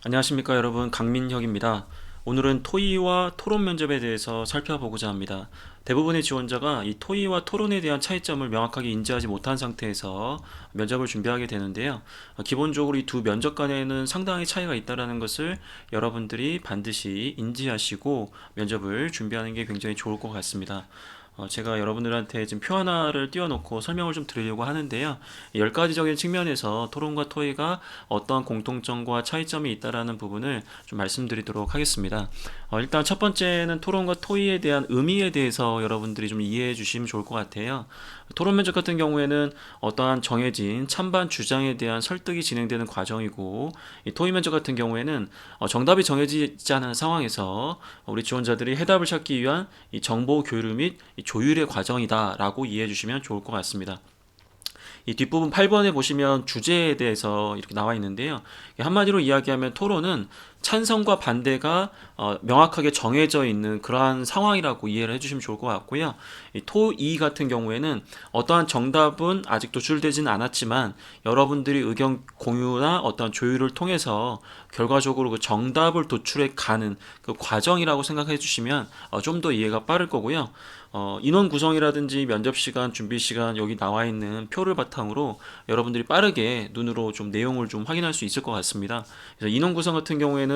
안녕하십니까 여러분, 강민혁입니다. 오늘은 토의와 토론 면접에 대해서 살펴보고자 합니다. 대부분의 지원자가 이 토의와 토론에 대한 차이점을 명확하게 인지하지 못한 상태에서 면접을 준비하게 되는데요. 기본적으로 이 두 면접 간에는 상당히 차이가 있다는 것을 여러분들이 반드시 인지하시고 면접을 준비하는 게 굉장히 좋을 것 같습니다. 제가 여러분들한테 지금 표 하나를 띄워놓고 설명을 좀 드리려고 하는데요. 10가지적인 측면에서 토론과 토의가 어떠한 공통점과 차이점이 있다라는 부분을 좀 말씀드리도록 하겠습니다. 일단 첫 번째는 토론과 토의에 대한 의미에 대해서 여러분들이 좀 이해해 주시면 좋을 것 같아요. 토론 면접 같은 경우에는 어떠한 정해진 찬반 주장에 대한 설득이 진행되는 과정이고, 이 토의 면접 같은 경우에는 정답이 정해지지 않은 상황에서 우리 지원자들이 해답을 찾기 위한 이 정보 교류 및 이 조율의 과정이다라고 이해해 주시면 좋을 것 같습니다. 이 뒷부분 8번에 보시면 주제에 대해서 이렇게 나와 있는데요. 한마디로 이야기하면 토론은 찬성과 반대가 명확하게 정해져 있는 그러한 상황이라고 이해를 해주시면 좋을 것 같고요. 이 토2 같은 경우에는 어떠한 정답은 아직 도출되지는 않았지만 여러분들이 의견 공유나 어떤 조율을 통해서 결과적으로 그 정답을 도출해 가는 그 과정이라고 생각해 주시면 좀 더 이해가 빠를 거고요. 인원 구성이라든지 면접 시간, 준비 시간 여기 나와 있는 표를 바탕으로 여러분들이 빠르게 눈으로 좀 내용을 좀 확인할 수 있을 것 같습니다. 그래서 인원 구성 같은 경우에는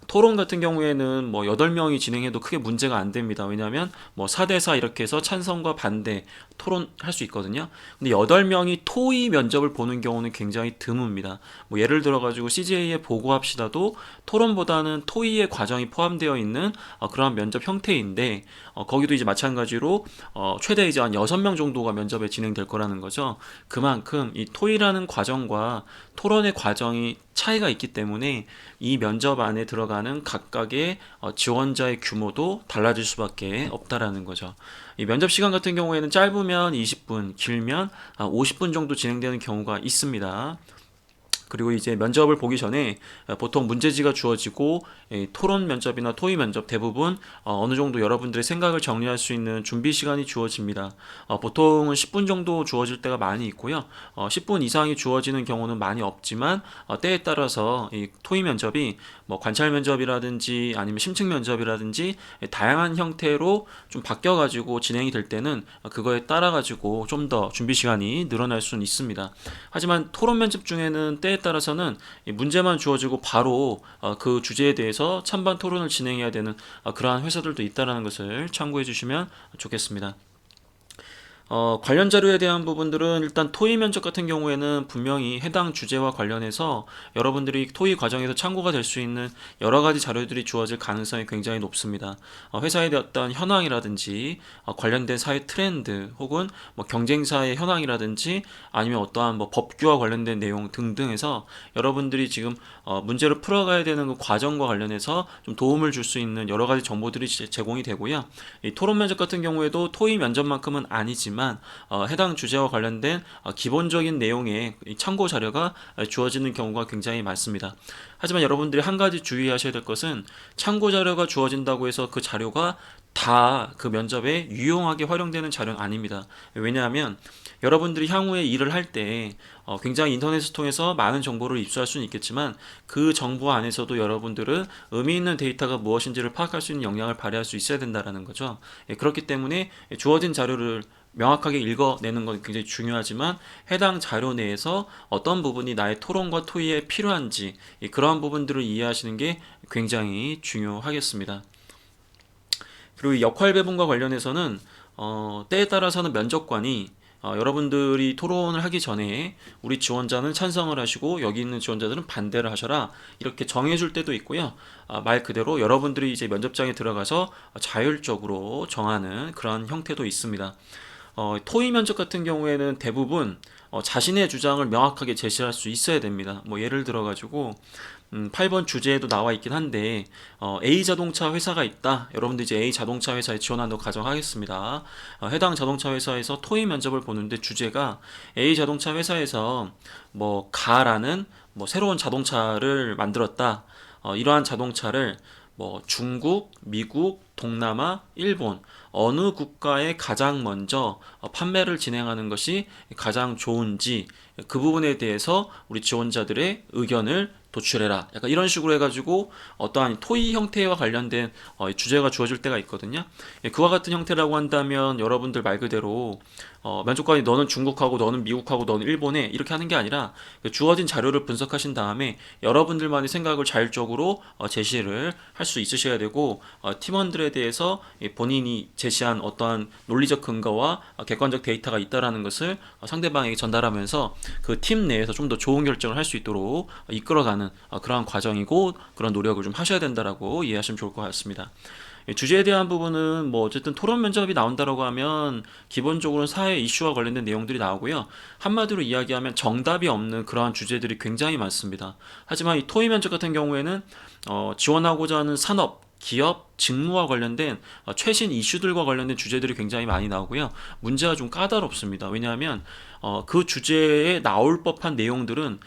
토론 같은 경우에는 뭐 8명이 진행해도 크게 문제가 안 됩니다. 왜냐하면 뭐 4대4 이렇게 해서 찬성과 반대 토론할 수 있거든요. 근데 8명이 토의 면접을 보는 경우는 굉장히 드뭅니다. 뭐 예를 들어 가지고 CJ에 보고합시다도 토론보다는 토의의 과정이 포함되어 있는 그러한 면접 형태인데, 거기도 이제 마찬가지로 최대 이제 한 6명 정도가 면접에 진행될 거라는 거죠. 그만큼 이 토의라는 과정과 토론의 과정이 차이가 있기 때문에 이 면접 안에 들어가는 각각의 지원자의 규모도 달라질 수밖에 없다라는 거죠. 이 면접 시간 같은 경우에는 짧으면 20분, 길면 50분 정도 진행되는 경우가 있습니다. 그리고 이제 면접을 보기 전에 보통 문제지가 주어지고 토론 면접이나 토의 면접 대부분 어느 정도 여러분들의 생각을 정리할 수 있는 준비 시간이 주어집니다. 보통은 10분 정도 주어질 때가 많이 있고요. 10분 이상이 주어지는 경우는 많이 없지만 때에 따라서 이 토의 면접이 뭐 관찰 면접이라든지 아니면 심층 면접이라든지 다양한 형태로 좀 바뀌어 가지고 진행이 될 때는 그거에 따라 가지고 좀 더 준비 시간이 늘어날 수는 있습니다. 하지만 토론 면접 중에는 때에 따라서는 문제만 주어지고 바로 그 주제에 대해서 찬반 토론을 진행해야 되는 그러한 회사들도 있다는 것을 참고해 주시면 좋겠습니다. 관련 자료에 대한 부분들은 일단 토의 면접 같은 경우에는 분명히 해당 주제와 관련해서 여러분들이 토의 과정에서 참고가 될 수 있는 여러 가지 자료들이 주어질 가능성이 굉장히 높습니다. 회사의 어떤 현황이라든지 관련된 사회 트렌드 혹은 뭐 경쟁사의 현황이라든지 아니면 어떠한 뭐 법규와 관련된 내용 등등에서 여러분들이 지금 문제를 풀어가야 되는 그 과정과 관련해서 좀 도움을 줄 수 있는 여러 가지 정보들이 제공이 되고요. 이 토론 면접 같은 경우에도 토의 면접만큼은 아니지만 해당 주제와 관련된 기본적인 내용의 참고 자료가 주어지는 경우가 굉장히 많습니다. 하지만 여러분들이 한 가지 주의하셔야 될 것은 참고 자료가 주어진다고 해서 그 자료가 다 그 면접에 유용하게 활용되는 자료는 아닙니다. 왜냐하면 여러분들이 향후에 일을 할 때 굉장히 인터넷을 통해서 많은 정보를 입수할 수는 있겠지만 그 정보 안에서도 여러분들은 의미 있는 데이터가 무엇인지를 파악할 수 있는 역량을 발휘할 수 있어야 된다는 거죠. 그렇기 때문에 주어진 자료를 명확하게 읽어내는 건 굉장히 중요하지만 해당 자료 내에서 어떤 부분이 나의 토론과 토의에 필요한지 그러한 부분들을 이해하시는 게 굉장히 중요하겠습니다. 그리고 역할 배분과 관련해서는 때에 따라서는 면접관이 여러분들이 토론을 하기 전에 우리 지원자는 찬성을 하시고 여기 있는 지원자들은 반대를 하셔라 이렇게 정해줄 때도 있고요. 말 그대로 여러분들이 이제 면접장에 들어가서 자율적으로 정하는 그런 형태도 있습니다. 토의 면접 같은 경우에는 대부분 자신의 주장을 명확하게 제시할 수 있어야 됩니다. 뭐 예를 들어 가지고 8번 주제에도 나와 있긴 한데 A 자동차 회사가 있다. 여러분들 이제 A 자동차 회사에 지원한다고 가정하겠습니다. 해당 자동차 회사에서 토의 면접을 보는데 주제가 A 자동차 회사에서 뭐 가라는 뭐 새로운 자동차를 만들었다. 이러한 자동차를 뭐 중국, 미국, 동남아, 일본 어느 국가에 가장 먼저 판매를 진행하는 것이 가장 좋은지 그 부분에 대해서 우리 지원자들의 의견을 도출해라. 약간 이런 식으로 해가지고 어떠한 토의 형태와 관련된 주제가 주어질 때가 있거든요. 예, 그와 같은 형태라고 한다면 여러분들 말 그대로 면접관이 너는 중국하고 너는 미국하고 너는 일본에 이렇게 하는 게 아니라 그 주어진 자료를 분석하신 다음에 여러분들만의 생각을 자율적으로 제시를 할 수 있으셔야 되고 팀원들에 대해서 본인이 제시한 어떠한 논리적 근거와 객관적 데이터가 있다라는 것을 상대방에게 전달하면서 그 팀 내에서 좀 더 좋은 결정을 할 수 있도록 이끌어가는 그러한 과정이고 그런 노력을 좀 하셔야 된다라고 이해하시면 좋을 것 같습니다. 주제에 대한 부분은 뭐 어쨌든 토론 면접이 나온다라고 하면 기본적으로 사회 이슈와 관련된 내용들이 나오고요. 한마디로 이야기하면 정답이 없는 그러한 주제들이 굉장히 많습니다. 하지만 이 토의 면접 같은 경우에는 지원하고자 하는 산업, 기업, 직무와 관련된 최신 이슈들과 관련된 주제들이 굉장히 많이 나오고요. 문제가 좀 까다롭습니다. 왜냐하면 그 주제에 나올 법한 내용들은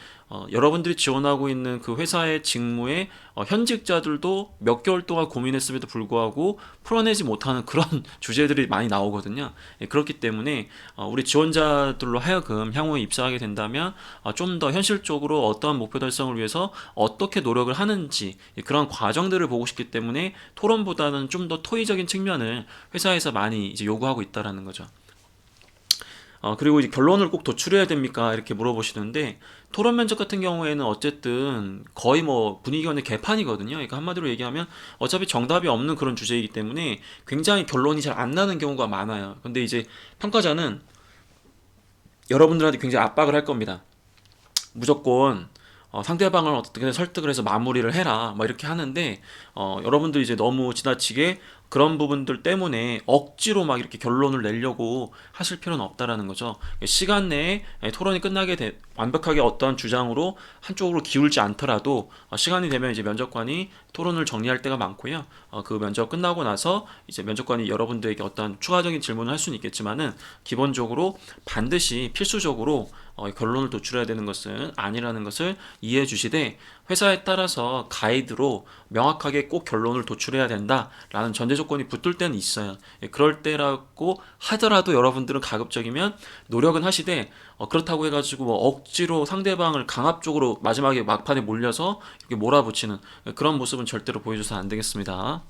여러분들이 지원하고 있는 그 회사의 직무에 현직자들도 몇 개월 동안 고민했음에도 불구하고 풀어내지 못하는 그런 주제들이 많이 나오거든요. 예, 그렇기 때문에 우리 지원자들로 하여금 향후에 입사하게 된다면 좀 더 현실적으로 어떠한 목표 달성을 위해서 어떻게 노력을 하는지 그런 과정들을 보고 싶기 때문에 토론보다는 좀 더 토의적인 측면을 회사에서 많이 이제 요구하고 있다라는 거죠. 그리고 이제 결론을 꼭 도출해야 됩니까? 이렇게 물어보시는데, 토론 면접 같은 경우에는 어쨌든 거의 뭐 분위기가 완전 개판이거든요. 그러니까 한마디로 얘기하면 어차피 정답이 없는 그런 주제이기 때문에 굉장히 결론이 잘 안 나는 경우가 많아요. 근데 이제 평가자는 여러분들한테 굉장히 압박을 할 겁니다. 무조건 상대방을 어떻게 설득을 해서 마무리를 해라 뭐 이렇게 하는데 여러분들 이제 너무 지나치게 그런 부분들 때문에 억지로 막 이렇게 결론을 내려고 하실 필요는 없다라는 거죠. 시간 내에 토론이 완벽하게 어떠한 주장으로 한쪽으로 기울지 않더라도 시간이 되면 이제 면접관이 토론을 정리할 때가 많고요. 그 면접 끝나고 나서 이제 면접관이 여러분들에게 어떤 추가적인 질문을 할 수는 있겠지만은 기본적으로 반드시 필수적으로 결론을 도출해야 되는 것은 아니라는 것을 이해해 주시되, 회사에 따라서 가이드로 명확하게 꼭 결론을 도출해야 된다라는 전제 조건이 붙을 때는 있어요. 예, 그럴 때라고 하더라도 여러분들은 가급적이면 노력은 하시되 그렇다고 해가지고 뭐 억지로 상대방을 강압적으로 마지막에 막판에 몰려서 이렇게 몰아붙이는 그런 모습은 절대로 보여줘서 안 되겠습니다.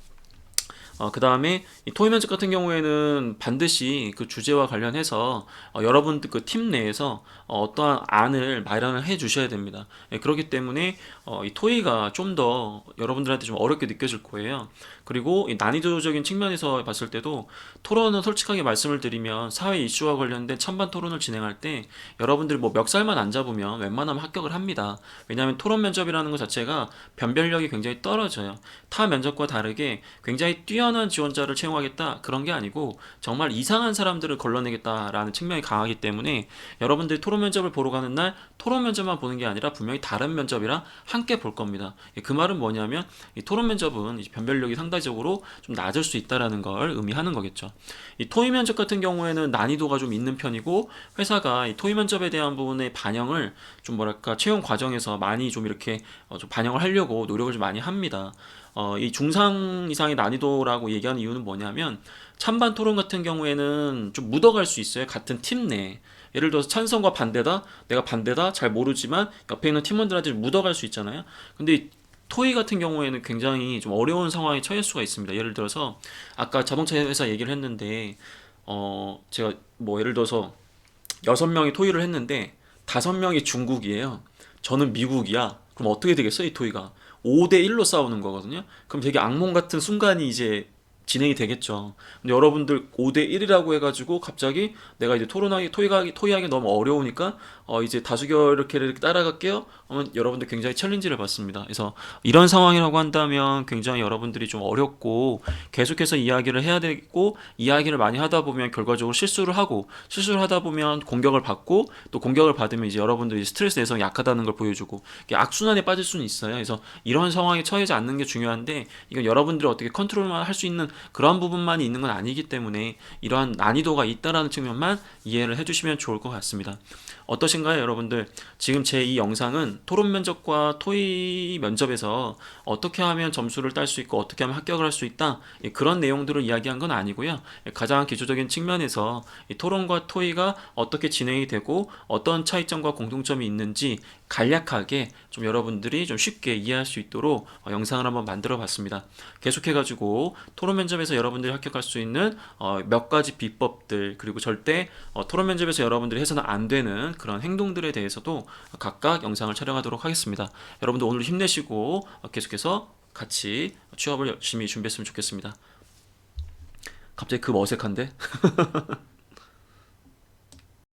그 다음에 이 토의 면접 같은 경우에는 반드시 그 주제와 관련해서 여러분들 그 팀 내에서 어떠한 안을 마련을 해 주셔야 됩니다. 예, 그렇기 때문에 이 토의가 좀 더 여러분들한테 좀 어렵게 느껴질 거예요. 그리고 이 난이도적인 측면에서 봤을 때도 토론은 솔직하게 말씀을 드리면 사회 이슈와 관련된 찬반 토론을 진행할 때 여러분들이 뭐 멱살만 안 잡으면 웬만하면 합격을 합니다. 왜냐하면 토론 면접이라는 것 자체가 변별력이 굉장히 떨어져요. 타 면접과 다르게 굉장히 뛰어난 지원자를 채용하겠다 그런 게 아니고 정말 이상한 사람들을 걸러내겠다라는 측면이 강하기 때문에 여러분들이 토론 면접을 보러 가는 날 토론 면접만 보는 게 아니라 분명히 다른 면접이랑 함께 볼 겁니다. 그 말은 뭐냐면 이 토론 면접은 변별력이 상대적으로 좀 낮을 수 있다라는 걸 의미하는 거겠죠. 이 토의 면접 같은 경우에는 난이도가 좀 있는 편이고, 회사가 이 토의 면접에 대한 부분의 반영을 좀 뭐랄까 채용 과정에서 많이 좀 이렇게 좀 반영을 하려고 노력을 좀 많이 합니다. 이 중상 이상의 난이도라고 얘기하는 이유는 뭐냐면, 찬반 토론 같은 경우에는 좀 묻어갈 수 있어요. 같은 팀 내에. 예를 들어서 찬성과 반대다, 내가 반대다, 잘 모르지만 옆에 있는 팀원들한테 묻어갈 수 있잖아요. 근데 이 토의 같은 경우에는 굉장히 좀 어려운 상황에 처할 수가 있습니다. 예를 들어서 아까 자동차 회사 얘기를 했는데 제가 뭐 예를 들어서 6명이 토의를 했는데 5명이 중국이에요. 저는 미국이야. 그럼 어떻게 되겠어요, 이 토의가? 5대 1로 싸우는 거거든요. 그럼 되게 악몽 같은 순간이 이제 진행이 되겠죠. 근데 여러분들 5대 1이라고 해가지고 갑자기 내가 이제 토의하기 너무 어려우니까 이제 다수결 이렇게 따라갈게요. 그러면 여러분들 굉장히 챌린지를 받습니다. 그래서 이런 상황이라고 한다면 굉장히 여러분들이 좀 어렵고 계속해서 이야기를 해야 되고, 이야기를 많이 하다 보면 결과적으로 실수를 하다 보면 공격을 받고, 또 공격을 받으면 이제 여러분들이 스트레스 내성이 약하다는 걸 보여주고 악순환에 빠질 수는 있어요. 그래서 이런 상황에 처하지 않는 게 중요한데, 이건 여러분들이 어떻게 컨트롤만 할 수 있는 그러한 부분만이 있는 건 아니기 때문에 이러한 난이도가 있다라는 측면만 이해를 해주시면 좋을 것 같습니다. 어떠신가요, 여러분들? 지금 제 이 영상은 토론 면접과 토의 면접에서 어떻게 하면 점수를 딸 수 있고 어떻게 하면 합격을 할 수 있다, 그런 내용들을 이야기한 건 아니고요. 가장 기초적인 측면에서 이 토론과 토의가 어떻게 진행이 되고 어떤 차이점과 공통점이 있는지 간략하게 좀 여러분들이 좀 쉽게 이해할 수 있도록 영상을 한번 만들어 봤습니다. 계속해가지고 토론 면접에서 여러분들이 합격할 수 있는 몇 가지 비법들, 그리고 절대 토론 면접에서 여러분들이 해서는 안 되는 그런 행동들에 대해서도 각각 영상을 촬영하도록 하겠습니다. 여러분들 오늘 힘내시고 계속해서 같이 취업을 열심히 준비했으면 좋겠습니다. 갑자기 급 어색한데?